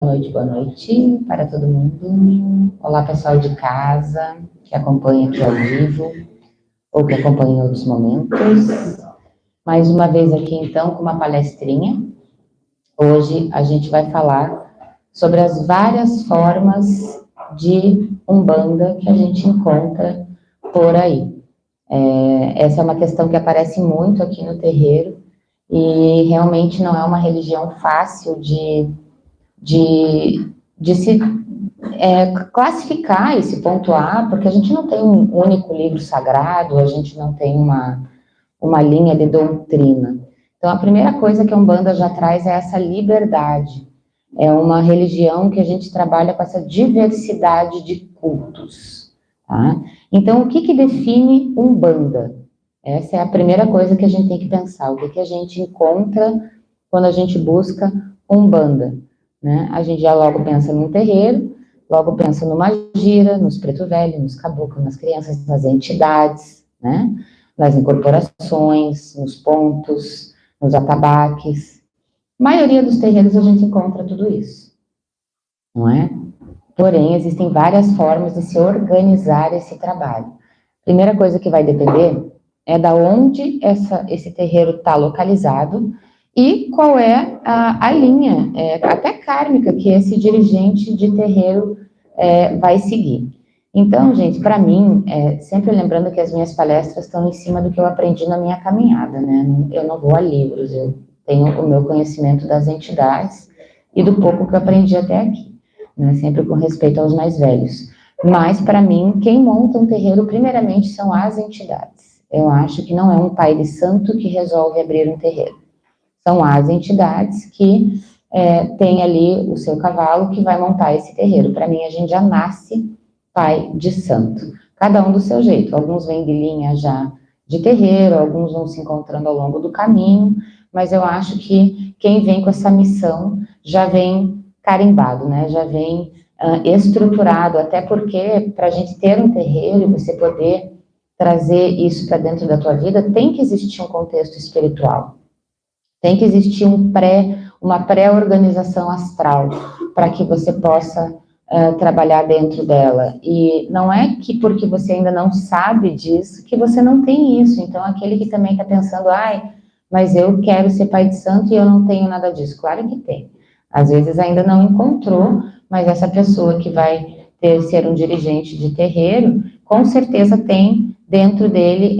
boa noite para todo mundo. Olá, pessoal de casa, que acompanha aqui ao vivo, ou que acompanha em outros momentos. Mais uma vez aqui, então, com uma palestrinha. Hoje a gente vai falar sobre as várias formas de umbanda que a gente encontra por aí. Essa é uma questão que aparece muito aqui no terreiro, e realmente não é uma religião fácil de se classificar esse ponto A, porque a gente não tem um único livro sagrado, a gente não tem uma linha de doutrina. Então, a primeira coisa que a Umbanda já traz é essa liberdade. É uma religião que a gente trabalha com essa diversidade de cultos. Tá? Então, o que define Umbanda? Essa é a primeira coisa que a gente tem que pensar. O que a gente encontra quando a gente busca Umbanda? Né? A gente já logo pensa num terreiro, logo pensa numa gira, nos preto velho, nos caboclos, nas crianças, nas entidades, né? Nas incorporações, nos pontos, nos atabaques. A maioria dos terreiros a gente encontra tudo isso, não é? Porém, existem várias formas de se organizar esse trabalho. Primeira coisa que vai depender é da onde esse terreiro está localizado e qual é a linha, até kármica, que esse dirigente de terreiro vai seguir. Então, gente, para mim, sempre lembrando que as minhas palestras estão em cima do que eu aprendi na minha caminhada, né? Eu não vou a livros, eu tenho o meu conhecimento das entidades e do pouco que eu aprendi até aqui, né? Sempre com respeito aos mais velhos. Mas, para mim, quem monta um terreiro, primeiramente, são as entidades. Eu acho que não é um pai de santo que resolve abrir um terreiro. São as entidades que tem ali o seu cavalo que vai montar esse terreiro. Para mim, a gente já nasce pai de santo. Cada um do seu jeito. Alguns vêm de linha já de terreiro, alguns vão se encontrando ao longo do caminho, mas eu acho que quem vem com essa missão já vem carimbado, né? Já vem estruturado, até porque para a gente ter um terreiro e você poder trazer isso para dentro da tua vida, tem que existir um contexto espiritual. Tem que existir uma pré-organização astral para que você possa trabalhar dentro dela. E não é que porque você ainda não sabe disso, que você não tem isso. Então, aquele que também está pensando, mas eu quero ser pai de santo e eu não tenho nada disso. Claro que tem. Às vezes ainda não encontrou, mas essa pessoa que vai ser um dirigente de terreiro, com certeza tem dentro dele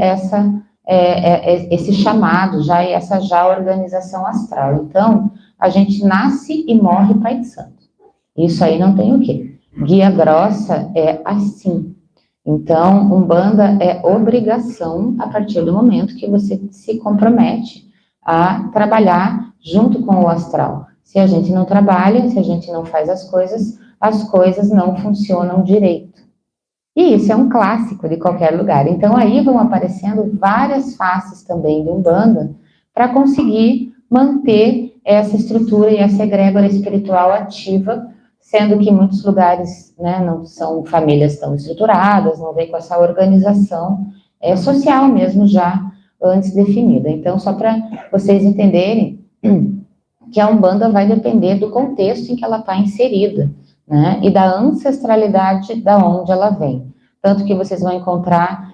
esse chamado já e essa organização astral. Então, a gente nasce e morre pai de santo. Isso aí não tem o quê? Guia grossa é assim. Então, Umbanda é obrigação a partir do momento que você se compromete a trabalhar junto com o astral. Se a gente não trabalha, se a gente não faz as coisas não funcionam direito. E isso é um clássico de qualquer lugar. Então, aí vão aparecendo várias faces também de Umbanda para conseguir manter essa estrutura e essa egrégora espiritual ativa, sendo que em muitos lugares, né, não são famílias tão estruturadas, não vem com essa organização social mesmo já antes definida. Então, só para vocês entenderem que a Umbanda vai depender do contexto em que ela está inserida, né, e da ancestralidade da onde ela vem. Tanto que vocês vão encontrar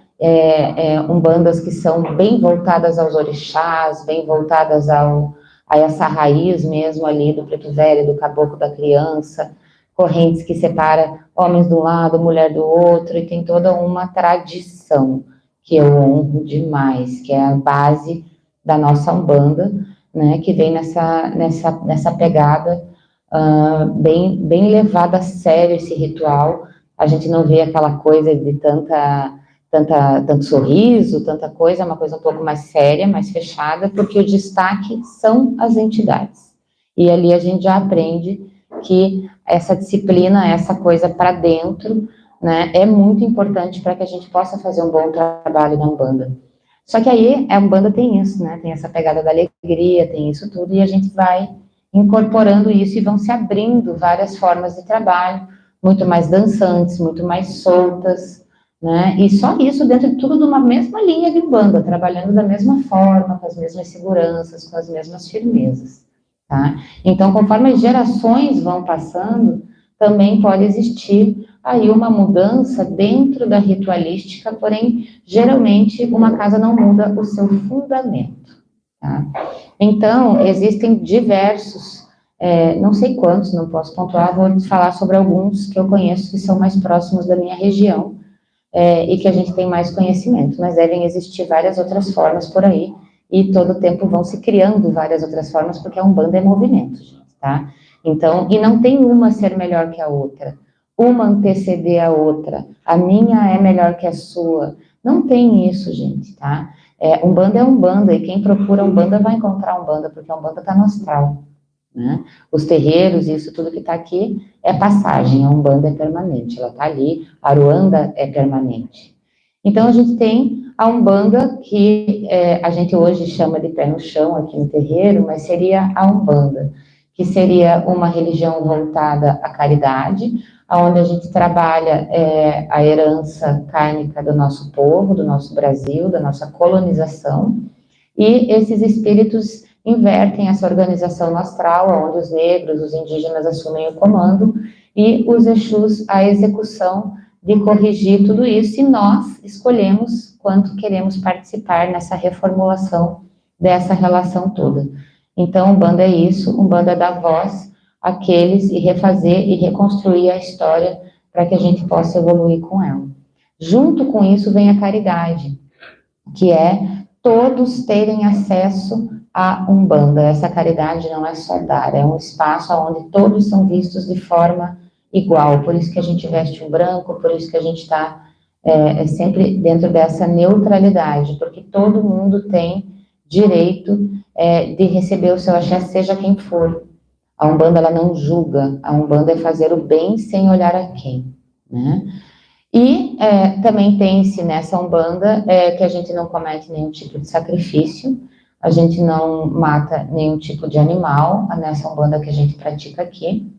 umbandas que são bem voltadas aos orixás, bem voltadas a essa raiz mesmo ali do preto velho, do caboclo da criança, correntes que separa homens de um lado, mulher do outro, e tem toda uma tradição que eu honro demais, que é a base da nossa Umbanda, né, que vem nessa pegada bem levada a sério esse ritual. A gente não vê aquela coisa de tanto sorriso, tanta coisa, é uma coisa um pouco mais séria, mais fechada, porque o destaque são as entidades. E ali a gente já aprende que essa disciplina, essa coisa para dentro, né, é muito importante para que a gente possa fazer um bom trabalho na Umbanda. Só que aí a Umbanda tem isso, né, tem essa pegada da alegria, tem isso tudo, e a gente vai incorporando isso e vão se abrindo várias formas de trabalho, muito mais dançantes, muito mais soltas, né? E só isso dentro de tudo de uma mesma linha de Umbanda, trabalhando da mesma forma, com as mesmas seguranças, com as mesmas firmezas. tá? Então, conforme as gerações vão passando, também pode existir aí uma mudança dentro da ritualística, porém, geralmente, uma casa não muda o seu fundamento, tá? Então, existem diversos, não sei quantos, não posso pontuar, vou falar sobre alguns que eu conheço que são mais próximos da minha região, e que a gente tem mais conhecimento, mas devem existir várias outras formas por aí, e todo o tempo vão se criando várias outras formas, porque a Umbanda é movimento, gente, tá? Então, e não tem uma ser melhor que a outra, uma anteceder a outra, a minha é melhor que a sua, não tem isso, gente, tá? Umbanda é Umbanda, e quem procura Umbanda vai encontrar Umbanda, porque a Umbanda tá no astral, né? Os terreiros, isso tudo que está aqui é passagem, a Umbanda é permanente, ela está ali, a Aruanda é permanente. Então, a gente tem a Umbanda, que a gente hoje chama de pé no chão aqui no terreiro, mas seria a Umbanda, que seria uma religião voltada à caridade, onde a gente trabalha a herança kármica do nosso povo, do nosso Brasil, da nossa colonização, e esses espíritos invertem essa organização no astral, onde os negros, os indígenas assumem o comando, e os Exus a execução de corrigir tudo isso, e nós escolhemos quanto queremos participar nessa reformulação dessa relação toda. Então, Umbanda é isso, Umbanda dá voz àqueles e refazer e reconstruir a história para que a gente possa evoluir com ela. Junto com isso vem a caridade, que é todos terem acesso à Umbanda. Essa caridade não é só dar, é um espaço onde todos são vistos de forma igual, por isso que a gente veste o branco, por isso que a gente está sempre dentro dessa neutralidade, porque todo mundo tem direito de receber o seu axé, seja quem for. A Umbanda, ela não julga, a Umbanda é fazer o bem sem olhar a quem, né? E também tem-se nessa Umbanda que a gente não comete nenhum tipo de sacrifício, a gente não mata nenhum tipo de animal, nessa Umbanda que a gente pratica aqui,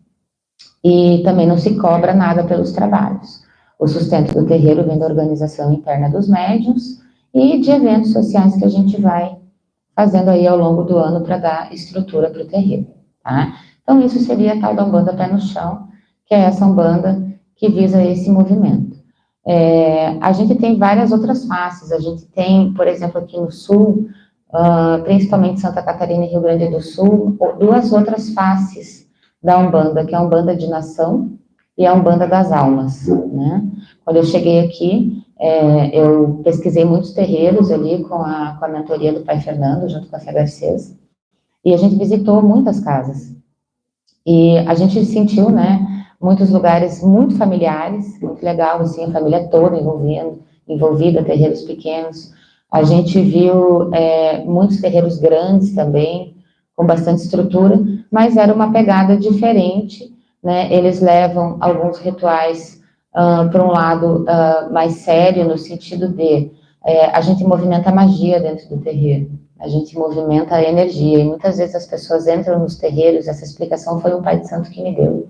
e também não se cobra nada pelos trabalhos. O sustento do terreiro vem da organização interna dos médiuns e de eventos sociais que a gente vai fazendo aí ao longo do ano para dar estrutura para o terreiro, tá? Então, isso seria a tal da Umbanda Pé no Chão, que é essa Umbanda que visa esse movimento. A gente tem várias outras faces, a gente tem, por exemplo, aqui no Sul, principalmente Santa Catarina e Rio Grande do Sul, duas outras faces da Umbanda, que é a Umbanda de Nação e a Umbanda das Almas, né? Quando eu cheguei aqui, eu pesquisei muitos terreiros ali com a mentoria do Pai Fernando, junto com a Fé Garcês, e a gente visitou muitas casas, e a gente sentiu, né, muitos lugares muito familiares, muito legal, assim, a família toda envolvida, terreiros pequenos. A gente viu muitos terreiros grandes também, com bastante estrutura, mas era uma pegada diferente, né? Eles levam alguns rituais para um lado mais sério, no sentido de a gente movimenta a magia dentro do terreiro, a gente movimenta a energia, e muitas vezes as pessoas entram nos terreiros, essa explicação foi um pai de santo que me deu.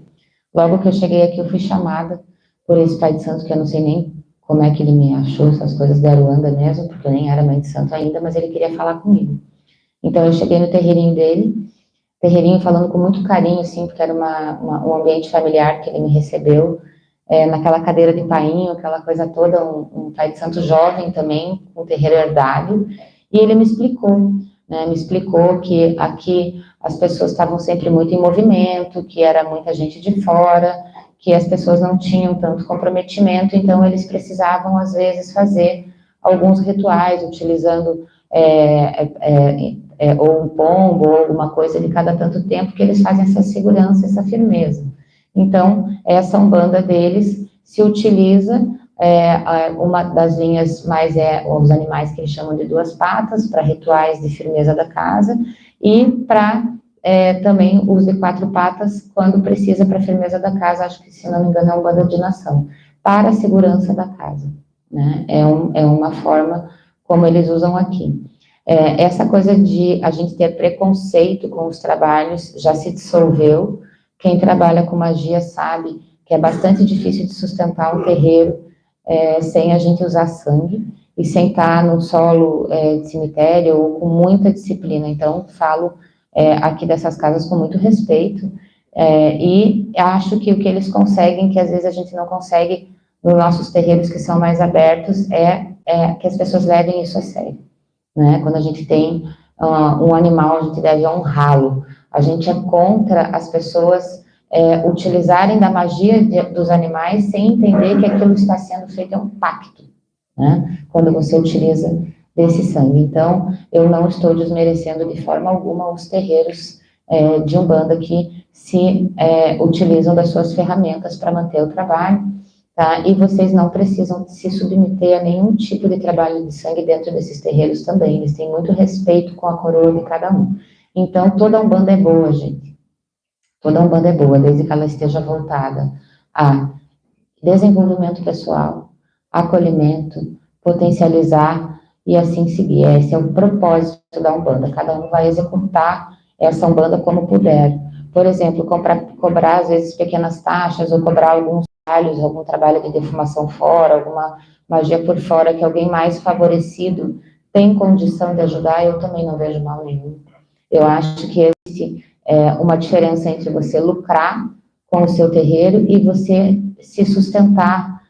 Logo que eu cheguei aqui, eu fui chamada por esse pai de santo, que eu não sei nem como é que ele me achou, essas coisas da Aruanda mesmo, porque eu nem era mãe de santo ainda, mas ele queria falar comigo. Então, eu cheguei no terreirinho dele, terreirinho falando com muito carinho, assim, porque era um ambiente familiar que ele me recebeu, naquela cadeira de painho, aquela coisa toda, um pai de santo jovem também, um terreiro herdado, e ele me explicou, né, me explicou que aqui as pessoas estavam sempre muito em movimento, que era muita gente de fora, que as pessoas não tinham tanto comprometimento, então eles precisavam, às vezes, fazer alguns rituais, utilizando ou um pombo, ou alguma coisa de cada tanto tempo, que eles fazem essa segurança, essa firmeza. Então, essa Umbanda deles se utiliza, uma das linhas mais os animais que eles chamam de duas patas, para rituais de firmeza da casa, e para também os de quatro patas, quando precisa para a firmeza da casa, acho que, se não me engano, é a Umbanda de Nação, para a segurança da casa, né? É uma forma como eles usam aqui. Essa coisa de a gente ter preconceito com os trabalhos já se dissolveu. Quem trabalha com magia sabe que é bastante difícil de sustentar um terreiro sem a gente usar sangue e sem estar no solo de cemitério ou com muita disciplina. Então, falo aqui dessas casas com muito respeito, e acho que o que eles conseguem, que às vezes a gente não consegue nos nossos terreiros que são mais abertos, é que as pessoas levem isso a sério, né? Quando a gente tem um animal, a gente deve honrá-lo. A gente é contra as pessoas utilizarem da magia dos animais sem entender que aquilo está sendo feito um pacto, né? Quando você utiliza desse sangue. Então, eu não estou desmerecendo de forma alguma os terreiros de Umbanda que se utilizam das suas ferramentas para manter o trabalho, tá? E vocês não precisam se submeter a nenhum tipo de trabalho de sangue dentro desses terreiros também. Eles têm muito respeito com a coroa de cada um. Então, toda Umbanda é boa, gente. Toda Umbanda é boa, desde que ela esteja voltada a desenvolvimento pessoal, acolhimento, potencializar e assim seguir. Esse é o propósito da Umbanda. Cada um vai executar essa Umbanda como puder. Por exemplo, cobrar às vezes pequenas taxas ou cobrar alguns trabalhos, algum trabalho de defumação fora, alguma magia por fora que alguém mais favorecido tem condição de ajudar, eu também não vejo mal nenhum. Eu acho que existe uma diferença entre você lucrar com o seu terreiro e você se sustentar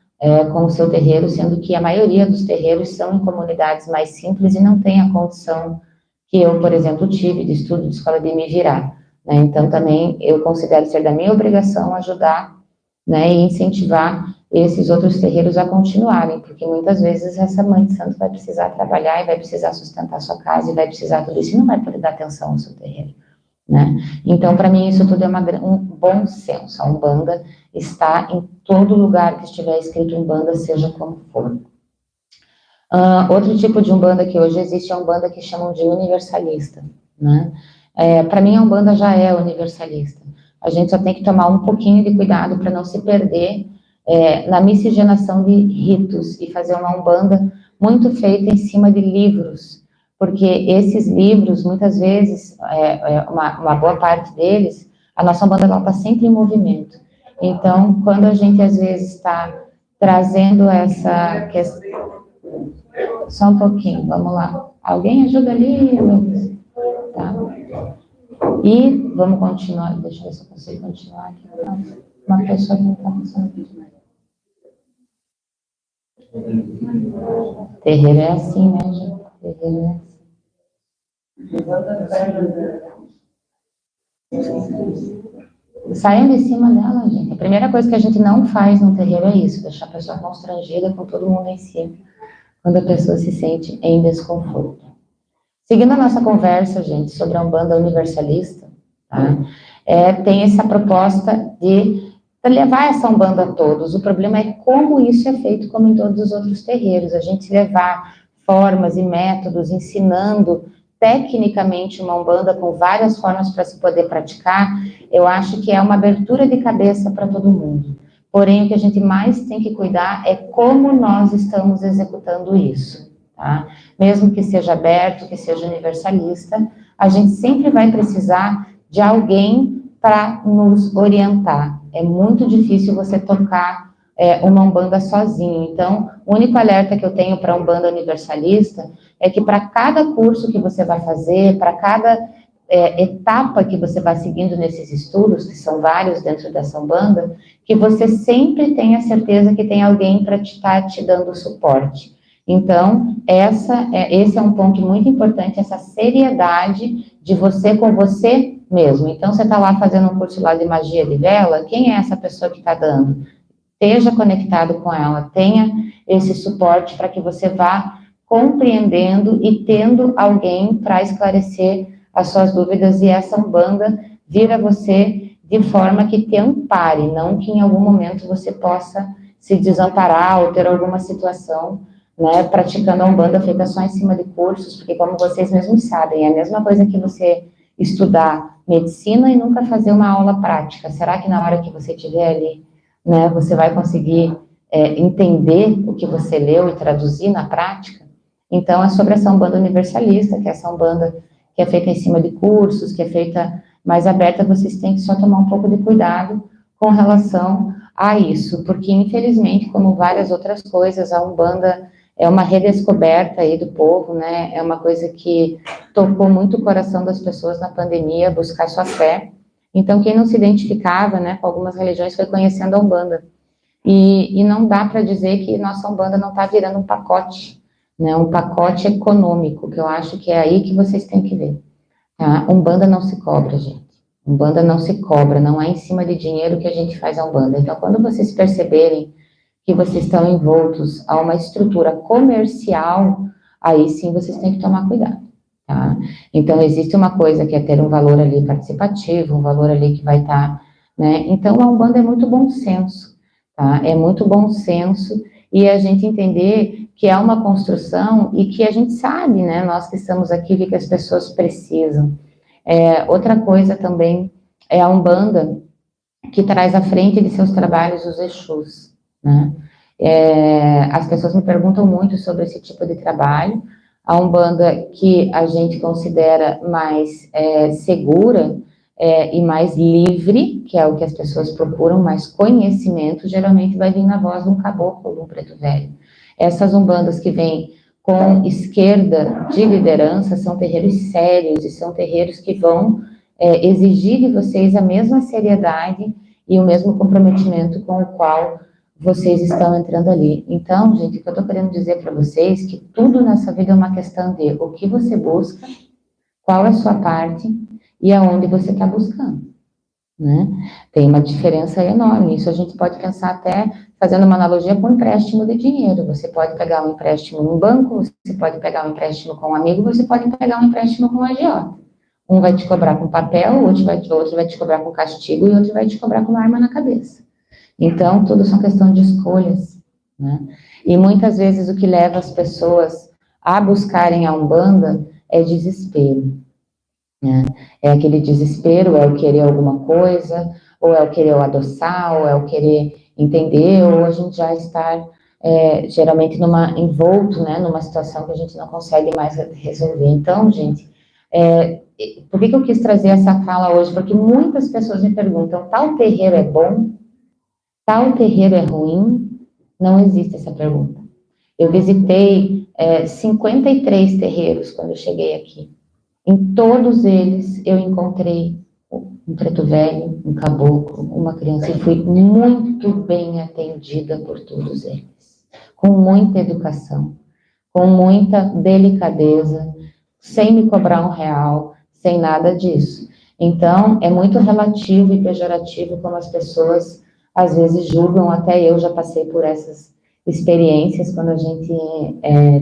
com o seu terreiro, sendo que a maioria dos terreiros são em comunidades mais simples e não tem a condição que eu, por exemplo, tive de estudo de escola de me virar, né? Então, também eu considero ser da minha obrigação ajudar, né, e incentivar esses outros terreiros a continuarem, porque muitas vezes essa mãe de santo vai precisar trabalhar e vai precisar sustentar sua casa e vai precisar tudo isso e não vai poder dar atenção ao seu terreiro, né? Então, para mim, isso tudo é um bom senso. A Umbanda está em todo lugar que estiver escrito Umbanda, seja como for. Outro tipo de Umbanda que hoje existe é a Umbanda que chamam de universalista, né? Para mim, a Umbanda já é universalista. A gente só tem que tomar um pouquinho de cuidado para não se perder na miscigenação de ritos e fazer uma Umbanda muito feita em cima de livros, porque esses livros, muitas vezes, uma boa parte deles, a nossa Umbanda está sempre em movimento. Então, quando a gente, às vezes, está trazendo essa questão... Só um pouquinho, vamos lá. Alguém ajuda ali, Lucas? Tá. E vamos continuar, deixa eu ver se eu consigo continuar aqui. Uma pessoa que não está funcionando. Terreiro é assim, né, gente? Terreiro é assim. Saiam de cima dela, gente. A primeira coisa que a gente não faz no terreiro é isso, deixar a pessoa constrangida com todo mundo em cima, quando a pessoa se sente em desconforto. Seguindo a nossa conversa, gente, sobre a Umbanda universalista, tá? Tem essa proposta de levar essa Umbanda a todos. O problema é como isso é feito, como em todos os outros terreiros. A gente levar formas e métodos, ensinando tecnicamente uma Umbanda com várias formas para se poder praticar, eu acho que é uma abertura de cabeça para todo mundo. Porém, o que a gente mais tem que cuidar é como nós estamos executando isso, tá? Mesmo que seja aberto, que seja universalista, a gente sempre vai precisar de alguém para nos orientar. É muito difícil você tocar uma Umbanda sozinho. Então, o único alerta que eu tenho para a Umbanda universalista é que para cada curso que você vai fazer, para cada etapa que você vai seguindo nesses estudos, que são vários dentro dessa Umbanda, que você sempre tenha certeza que tem alguém para estar te dando suporte. Então, esse é um ponto muito importante, essa seriedade de você com você mesmo. Então, você está lá fazendo um curso lá de magia de vela, quem é essa pessoa que está dando? Esteja conectado com ela, tenha esse suporte para que você vá compreendendo e tendo alguém para esclarecer as suas dúvidas, e essa Umbanda vira você de forma que te ampare, não que em algum momento você possa se desamparar ou ter alguma situação, né, praticando a Umbanda feita só em cima de cursos, porque como vocês mesmos sabem, é a mesma coisa que você estudar medicina e nunca fazer uma aula prática. Será que na hora que você estiver ali, né, você vai conseguir entender o que você leu e traduzir na prática? Então, é sobre essa Umbanda universalista, que é essa Umbanda que é feita em cima de cursos, que é feita mais aberta, vocês têm que só tomar um pouco de cuidado com relação a isso, porque, infelizmente, como várias outras coisas, a Umbanda, é uma redescoberta aí do povo, né? É uma coisa que tocou muito o coração das pessoas na pandemia, buscar sua fé. Então, quem não se identificava, né, com algumas religiões foi conhecendo a Umbanda. E não dá para dizer que nossa Umbanda não está virando um pacote, né? Um pacote econômico, que eu acho que é aí que vocês têm que ver. Tá? Umbanda não se cobra, gente. Umbanda não se cobra, não é em cima de dinheiro que a gente faz a Umbanda. Então, quando vocês perceberem que vocês estão envoltos a uma estrutura comercial, aí sim vocês têm que tomar cuidado, tá? Então, existe uma coisa que é ter um valor ali participativo, um valor ali que vai estar, né? Então, a Umbanda é muito bom senso, tá? É muito bom senso e a gente entender que é uma construção e que a gente sabe, né? Nós que estamos aqui, o que as pessoas precisam. Outra coisa também é a Umbanda, que traz à frente de seus trabalhos os Exus, né? As pessoas me perguntam muito sobre esse tipo de trabalho. A Umbanda que a gente considera mais segura e mais livre, que é o que as pessoas procuram, mais conhecimento, geralmente vai vir na voz de um caboclo, de um preto velho. Essas Umbandas que vêm com esquerda de liderança são terreiros sérios e são terreiros que vão exigir de vocês a mesma seriedade e o mesmo comprometimento com o qual vocês estão entrando ali. Então, gente, o que eu estou querendo dizer para vocês é que tudo nessa vida é uma questão de o que você busca, qual é a sua parte e aonde você está buscando, né? Tem uma diferença enorme. Isso a gente pode pensar até fazendo uma analogia com empréstimo de dinheiro. Você pode pegar um empréstimo no banco, você pode pegar um empréstimo com um amigo, você pode pegar um empréstimo com um agiota. Um vai te cobrar com papel, outro vai te cobrar com castigo e outro vai te cobrar com uma arma na cabeça. Então, tudo são questão de escolhas, né? E muitas vezes o que leva as pessoas a buscarem a Umbanda é desespero, né? É aquele desespero, é o querer alguma coisa, ou é o querer o adoçar, ou é o querer entender, ou a gente já está geralmente envolto, né, numa situação que a gente não consegue mais resolver. Então, gente, por que eu quis trazer essa fala hoje? Porque muitas pessoas me perguntam, tal terreiro é bom? Tal terreiro é ruim? Não existe essa pergunta. Eu visitei 53 terreiros quando eu cheguei aqui. Em todos eles eu encontrei um preto velho, um caboclo, uma criança, e fui muito bem atendida por todos eles, com muita educação, com muita delicadeza, sem me cobrar R$ 1, sem nada disso. Então, é muito relativo e pejorativo como as pessoas às vezes julgam, até eu já passei por essas experiências, quando a gente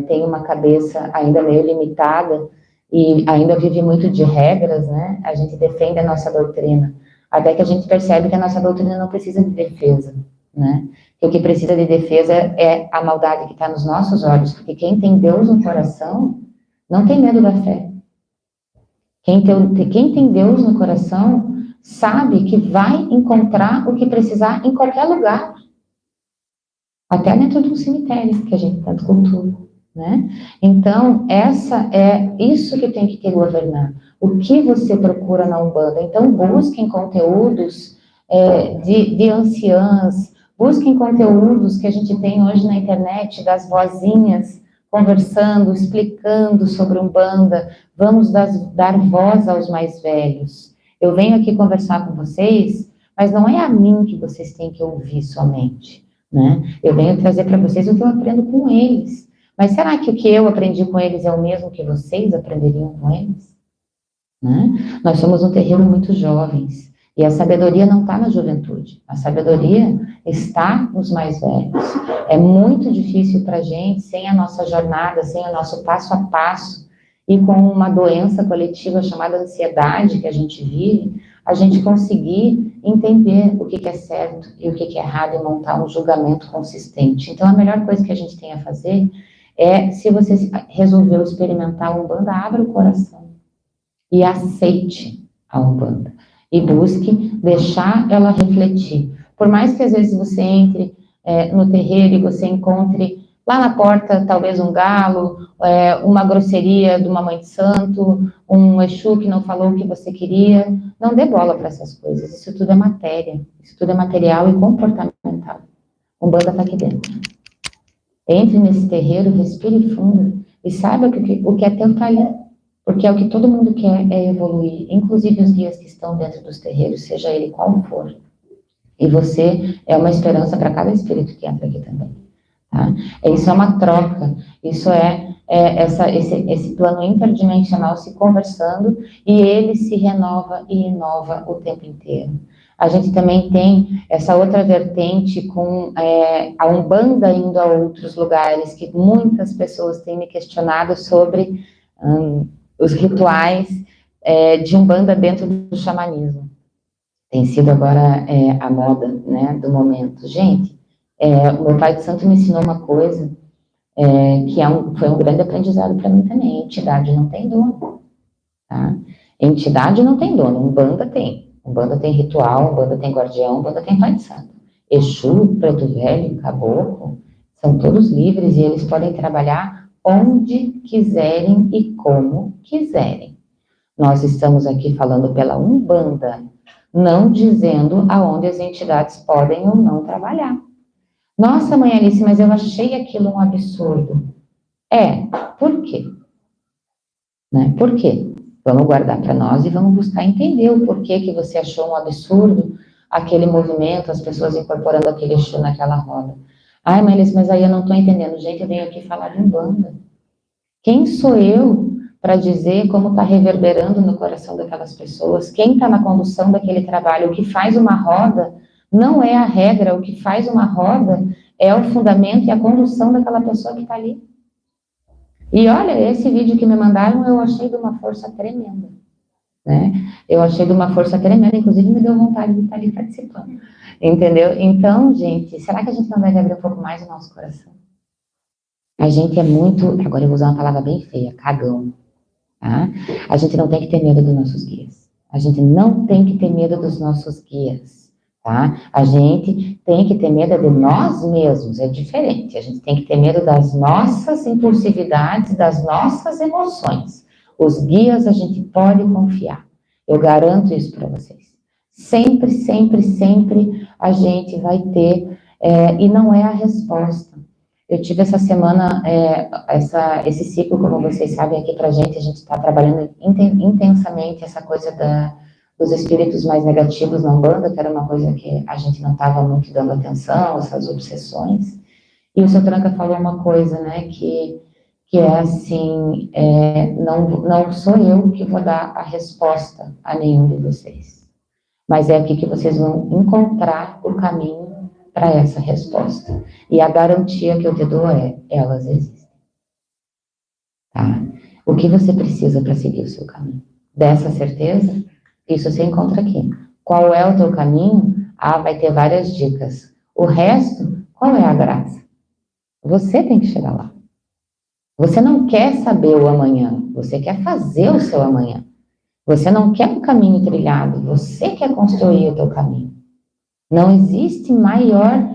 tem uma cabeça ainda meio limitada e ainda vive muito de regras, né? A gente defende a nossa doutrina, até que a gente percebe que a nossa doutrina não precisa de defesa, né? Que o que precisa de defesa é a maldade que está nos nossos olhos, porque quem tem Deus no coração não tem medo da fé. Quem tem Deus no coração sabe que vai encontrar o que precisar em qualquer lugar, até dentro de um cemitério, que a gente tanto cultua, né? Então, isso que tem que governar. O que você procura na Umbanda? Então, busquem conteúdos de anciãs, busquem conteúdos que a gente tem hoje na internet, das vozinhas conversando, explicando sobre Umbanda. Vamos dar voz aos mais velhos. Eu venho aqui conversar com vocês, mas não é a mim que vocês têm que ouvir somente, né? Eu venho trazer para vocês o que eu aprendo com eles. Mas será que o que eu aprendi com eles é o mesmo que vocês aprenderiam com eles? Né? Nós somos um terreiro muito jovens. E a sabedoria não está na juventude. A sabedoria está nos mais velhos. É muito difícil para a gente, sem a nossa jornada, sem o nosso passo a passo, e com uma doença coletiva chamada ansiedade que a gente vive, a gente conseguir entender o que é certo e o que é errado e montar um julgamento consistente. Então, a melhor coisa que a gente tem a fazer é, se você resolveu experimentar a Umbanda, abra o coração e aceite a Umbanda. E busque deixar ela refletir. Por mais que às vezes você entre no terreiro e você encontre lá na porta talvez um galo, uma grosseria de uma mãe de santo, um Exu que não falou o que você queria, não dê bola para essas coisas. Isso tudo é matéria, isso tudo é material e comportamental. Umbanda está aqui dentro. Entre nesse terreiro, respire fundo e saiba que o que é teu está ali. Porque é o que todo mundo quer é evoluir, inclusive os guias que estão dentro dos terreiros, seja ele qual for. E você é uma esperança para cada espírito que entra aqui também. Tá? Isso é uma troca, isso esse plano interdimensional se conversando e ele se renova e inova o tempo inteiro. A gente também tem essa outra vertente com a Umbanda indo a outros lugares, que muitas pessoas têm me questionado sobre os rituais de Umbanda dentro do xamanismo. Tem sido agora a moda, né, do momento. Gente, o meu pai de santo me ensinou uma coisa que foi um grande aprendizado para mim também. Entidade não tem dono, tá? Entidade não tem dono, Umbanda tem. Umbanda tem ritual, Umbanda tem guardião, Umbanda tem pai de santo. Exu, Preto Velho, Caboclo, são todos livres e eles podem trabalhar onde quiserem e como quiserem. Nós estamos aqui falando pela Umbanda, não dizendo aonde as entidades podem ou não trabalhar. Nossa, mãe Alice, mas eu achei aquilo um absurdo. Por quê? Né? Por quê? Vamos guardar para nós e vamos buscar entender o porquê que você achou um absurdo aquele movimento, as pessoas incorporando aquele Exu naquela roda. Ai, mãe Alice, mas aí eu não estou entendendo. Gente, eu venho aqui falar de Umbanda. Quem sou eu para dizer como está reverberando no coração daquelas pessoas? Quem está na condução daquele trabalho? O que faz uma roda não é a regra, o que faz uma roda é o fundamento e a condução daquela pessoa que está ali. E olha, esse vídeo que me mandaram eu achei de uma força tremenda, né? Eu achei de uma força tremenda, inclusive me deu vontade de estar ali participando, entendeu? Então, gente, será que a gente não deve abrir um pouco mais o nosso coração? A gente é muito, agora eu vou usar uma palavra bem feia, cagão, tá? A gente não tem que ter medo dos nossos guias. A gente não tem que ter medo dos nossos guias, tá? A gente tem que ter medo de nós mesmos, é diferente. A gente tem que ter medo das nossas impulsividades, das nossas emoções. Os guias a gente pode confiar. Eu garanto isso para vocês. Sempre, sempre, sempre a gente vai ter, e não é a resposta. Eu tive essa semana, esse ciclo, como vocês sabem aqui pra gente, a gente está trabalhando intensamente essa coisa dos espíritos mais negativos na Umbanda, que era uma coisa que a gente não estava muito dando atenção, essas obsessões. E o seu Tranca falou uma coisa, né, que é assim, não sou eu que vou dar a resposta a nenhum de vocês, mas é aqui que vocês vão encontrar o caminho para essa resposta. E a garantia que eu te dou elas existem. Tá? O que você precisa para seguir o seu caminho? Dessa certeza? Isso você encontra aqui. Qual é o teu caminho? Vai ter várias dicas. O resto, qual é a graça? Você tem que chegar lá. Você não quer saber o amanhã, você quer fazer o seu amanhã. Você não quer um caminho trilhado, você quer construir o teu caminho. Não existe maior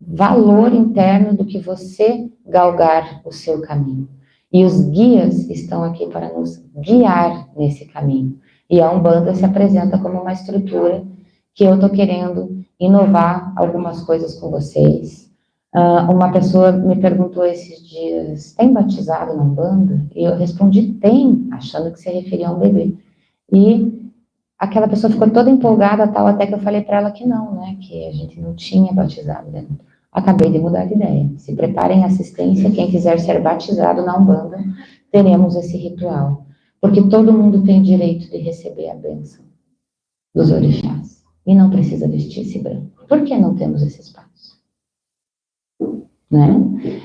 valor interno do que você galgar o seu caminho. E os guias estão aqui para nos guiar nesse caminho. E a Umbanda se apresenta como uma estrutura que eu estou querendo inovar algumas coisas com vocês. Uma pessoa me perguntou esses dias, tem batizado na Umbanda? E eu respondi, tem, achando que se referia a um bebê. E aquela pessoa ficou toda empolgada, tal, até que eu falei para ela que não, né, que a gente não tinha batizado dentro. Acabei de mudar de ideia. Se preparem assistência, quem quiser ser batizado na Umbanda, teremos esse ritual. Porque todo mundo tem direito de receber a bênção dos orixás. E não precisa vestir-se branco. Por que não temos esse espaço? Né?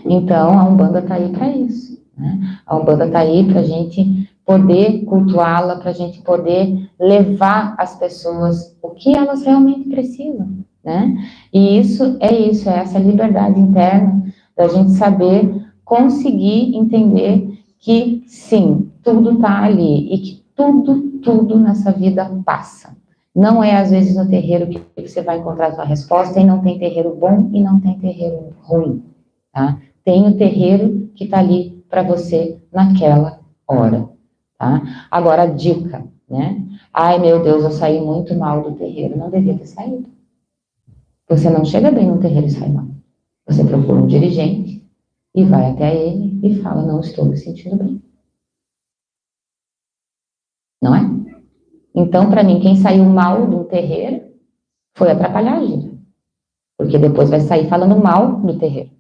Então, a Umbanda está aí para isso. Né? A Umbanda está aí para a gente poder cultuá-la, para a gente poder levar às pessoas o que elas realmente precisam, né? E isso, é essa liberdade interna da gente saber conseguir entender que, sim, tudo está ali e que tudo nessa vida passa. Não é, às vezes, no terreiro que você vai encontrar a sua resposta e não tem terreiro bom e não tem terreiro ruim, tá? Tem o terreiro que está ali para você naquela hora. Tá? Agora, a dica, né? Ai, meu Deus, eu saí muito mal do terreiro. Não devia ter saído. Você não chega bem no terreiro e sai mal. Você procura um dirigente, e vai até ele e fala, não estou me sentindo bem. Não é? Então, para mim, quem saiu mal do terreiro foi atrapalhar a gira. Porque depois vai sair falando mal do terreiro.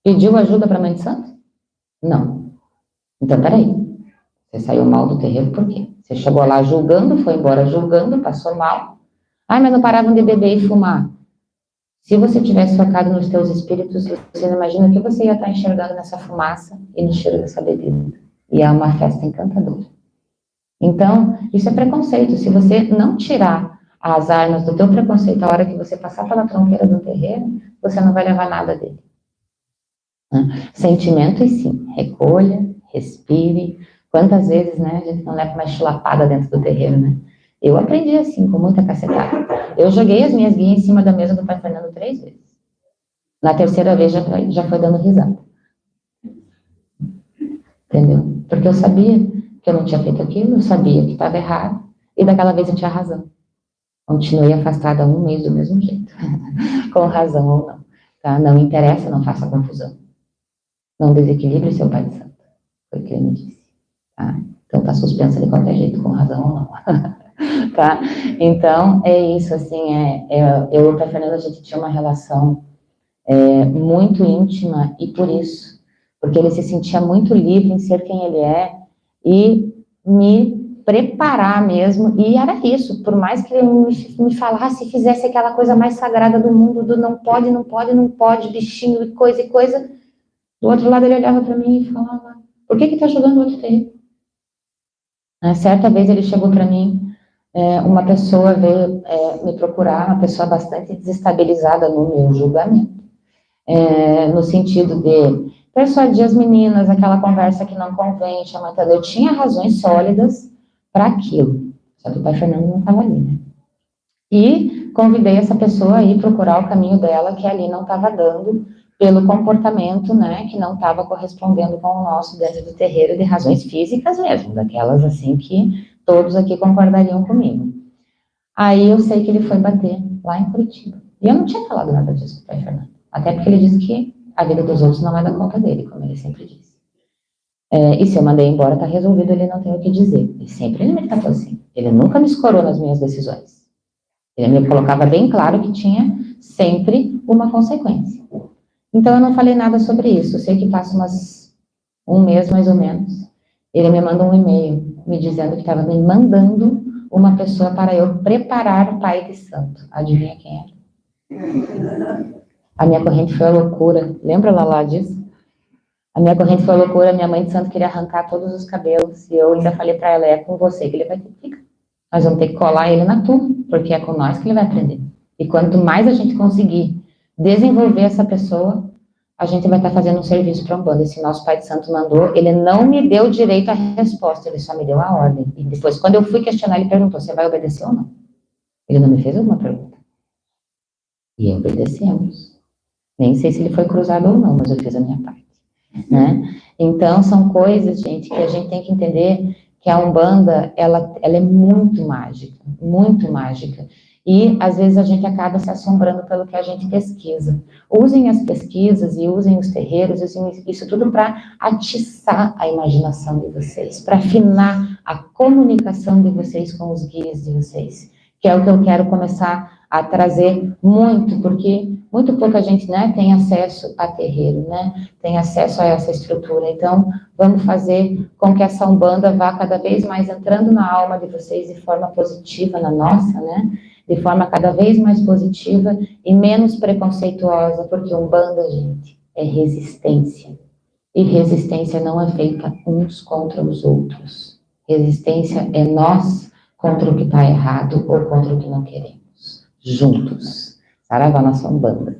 Pediu ajuda para a mãe de santo? Não. Então, peraí. Você saiu mal do terreiro por quê? Você chegou lá julgando, foi embora julgando, passou mal. Ai, mas não paravam de beber e fumar. Se você tivesse focado nos teus espíritos, você não imagina o que você ia estar enxergando nessa fumaça e no cheiro dessa bebida. E é uma festa encantadora. Então, isso é preconceito. Se você não tirar as armas do teu preconceito a hora que você passar pela tronqueira do terreiro, você não vai levar nada dele. Sentimentos, sim. Recolha, respire. Quantas vezes, né, a gente não leva uma chulapada dentro do terreiro, né? Eu aprendi assim, com muita cacetada. Eu joguei as minhas guias em cima da mesa do pai Fernando 3 vezes. Na terceira vez já foi dando risada. Entendeu? Porque eu sabia que eu não tinha feito aquilo, eu sabia que estava errado, e daquela vez eu tinha razão. Continuei afastada há um mês do mesmo jeito, com razão ou não. Tá? Não interessa, não faça confusão. Não desequilibre seu pai de santo. Foi o que ele me disse. Tá? Então tá suspensa de qualquer jeito, com razão ou não. Tá? Então, é isso, assim, eu e o pai Fernando, a gente tinha uma relação muito íntima, e por isso, porque ele se sentia muito livre em ser quem ele é, e me preparar mesmo, e era isso, por mais que ele me falasse e fizesse aquela coisa mais sagrada do mundo, do não pode, não pode, não pode, bichinho e coisa, do outro lado ele olhava para mim e falava, por que tá jogando outro terreno? Certa vez ele chegou para mim, uma pessoa veio me procurar, uma pessoa bastante desestabilizada no meu julgamento, no sentido de persuadir as meninas, aquela conversa que não convém, chamando, eu tinha razões sólidas para aquilo, só que o pai Fernando não estava ali, né? E convidei essa pessoa a ir procurar o caminho dela, que ali não estava dando, pelo comportamento, né, que não estava correspondendo com o nosso dentro do terreiro, de razões físicas mesmo, daquelas assim que todos aqui concordariam comigo. Aí eu sei que ele foi bater lá em Curitiba. E eu não tinha falado nada disso para o pai Fernando. Até porque ele disse que a vida dos outros não é da conta dele, como ele sempre disse. E se eu mandei embora, tá resolvido, ele não tem o que dizer. E sempre ele me tratou assim. Ele nunca me escorou nas minhas decisões. Ele me colocava bem claro que tinha sempre uma consequência. Então eu não falei nada sobre isso. Eu sei que passa um mês mais ou menos. Ele me mandou um e-mail me dizendo que estava me mandando uma pessoa para eu preparar o pai de santo. Adivinha quem era? A minha corrente foi a loucura. Lembra, Lala, disso? A minha corrente foi a loucura. Minha mãe de santo queria arrancar todos os cabelos. E eu ainda falei para ela, é com você que ele vai ter que ficar. Nós vamos ter que colar ele na turma, porque é com nós que ele vai aprender. E quanto mais a gente conseguir desenvolver essa pessoa, a gente vai estar fazendo um serviço para a Umbanda. Esse nosso pai de santo mandou, ele não me deu direito à resposta, ele só me deu a ordem. E depois, quando eu fui questionar, ele perguntou, você vai obedecer ou não? Ele não me fez alguma pergunta. E obedecemos. Nem sei se ele foi cruzado ou não, mas eu fiz a minha parte. Né? Então, são coisas, gente, que a gente tem que entender que a Umbanda, ela é muito mágica, muito mágica. E, às vezes, a gente acaba se assombrando pelo que a gente pesquisa. Usem as pesquisas e usem os terreiros, usem isso tudo para atiçar a imaginação de vocês, para afinar a comunicação de vocês com os guias de vocês, que é o que eu quero começar a trazer muito, porque muito pouca gente, né, tem acesso a terreiro, né, tem acesso a essa estrutura. Então, vamos fazer com que essa Umbanda vá cada vez mais entrando na alma de vocês de forma positiva, na nossa, né, de forma cada vez mais positiva e menos preconceituosa, porque Umbanda, gente, é resistência. E resistência não é feita uns contra os outros. Resistência é nós contra o que está errado ou contra o que não queremos. Juntos. Saravá, nossa Umbanda.